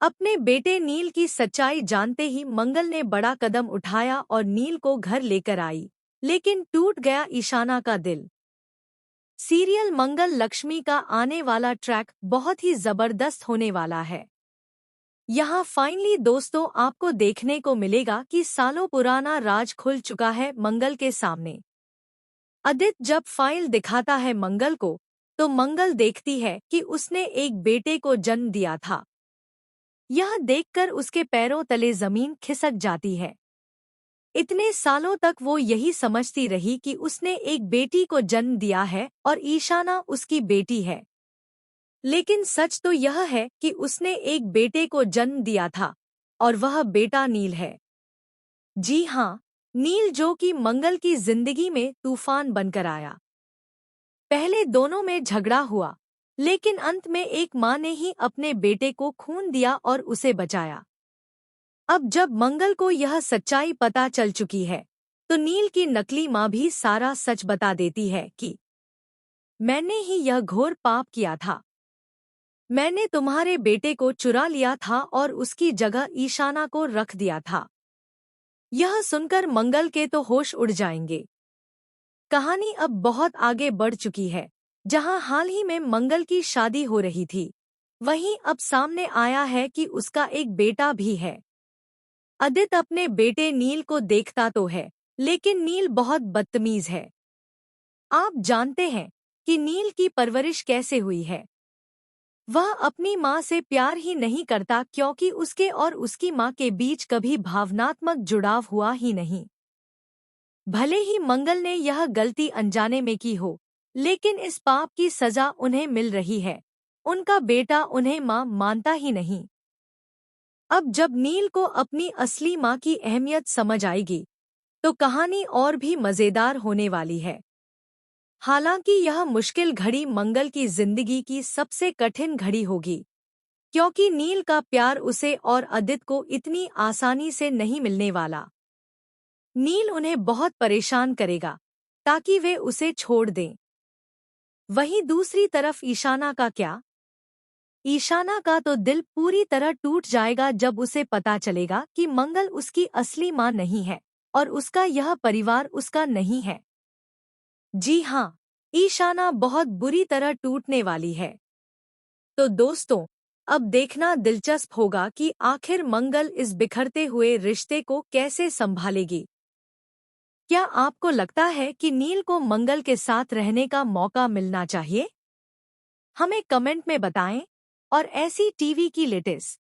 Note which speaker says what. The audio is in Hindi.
Speaker 1: अपने बेटे नील की सच्चाई जानते ही मंगल ने बड़ा कदम उठाया और नील को घर लेकर आई, लेकिन टूट गया ईशाना का दिल। सीरियल मंगल लक्ष्मी का आने वाला ट्रैक बहुत ही जबरदस्त होने वाला है। यहाँ फाइनली दोस्तों आपको देखने को मिलेगा कि सालों पुराना राज खुल चुका है मंगल के सामने। आदित्य जब फाइल दिखाता है मंगल को, तो मंगल देखती है कि उसने एक बेटे को जन्म दिया था। यह देखकर उसके पैरों तले जमीन खिसक जाती है। इतने सालों तक वो यही समझती रही कि उसने एक बेटी को जन्म दिया है और ईशाना उसकी बेटी है। लेकिन सच तो यह है कि उसने एक बेटे को जन्म दिया था, और वह बेटा नील है। जी हाँ, नील, जो कि मंगल की जिंदगी में तूफान बनकर आया। पहले दोनों में झगड़ा हुआ, लेकिन अंत में एक माँ ने ही अपने बेटे को खून दिया और उसे बचाया। अब जब मंगल को यह सच्चाई पता चल चुकी है, तो नील की नकली माँ भी सारा सच बता देती है कि मैंने ही यह घोर पाप किया था। मैंने तुम्हारे बेटे को चुरा लिया था और उसकी जगह ईशाना को रख दिया था। यह सुनकर मंगल के तो होश उड़ जाएंगे। कहानी अब बहुत आगे बढ़ चुकी है। जहां हाल ही में मंगल की शादी हो रही थी, वहीं अब सामने आया है कि उसका एक बेटा भी है। आदित्य अपने बेटे नील को देखता तो है, लेकिन नील बहुत बदतमीज है। आप जानते हैं कि नील की परवरिश कैसे हुई है। वह अपनी माँ से प्यार ही नहीं करता, क्योंकि उसके और उसकी माँ के बीच कभी भावनात्मक जुड़ाव हुआ ही नहीं। भले ही मंगल ने यह गलती अनजाने में की हो, लेकिन इस पाप की सजा उन्हें मिल रही है। उनका बेटा उन्हें माँ मानता ही नहीं। अब जब नील को अपनी असली माँ की अहमियत समझ आएगी, तो कहानी और भी मजेदार होने वाली है। हालांकि यह मुश्किल घड़ी मंगल की जिंदगी की सबसे कठिन घड़ी होगी, क्योंकि नील का प्यार उसे और आदित्य को इतनी आसानी से नहीं मिलने वाला। नील उन्हें बहुत परेशान करेगा ताकि वे उसे छोड़ दें। वहीं दूसरी तरफ ईशाना का क्या? ईशाना का तो दिल पूरी तरह टूट जाएगा जब उसे पता चलेगा कि मंगल उसकी असली माँ नहीं है और उसका यह परिवार उसका नहीं है। जी हाँ, ईशाना बहुत बुरी तरह टूटने वाली है। तो दोस्तों, अब देखना दिलचस्प होगा कि आखिर मंगल इस बिखरते हुए रिश्ते को कैसे संभालेगी। क्या आपको लगता है कि नील को मंगल के साथ रहने का मौका मिलना चाहिए? हमें कमेंट में बताएं। और ऐसी टीवी की लेटेस्ट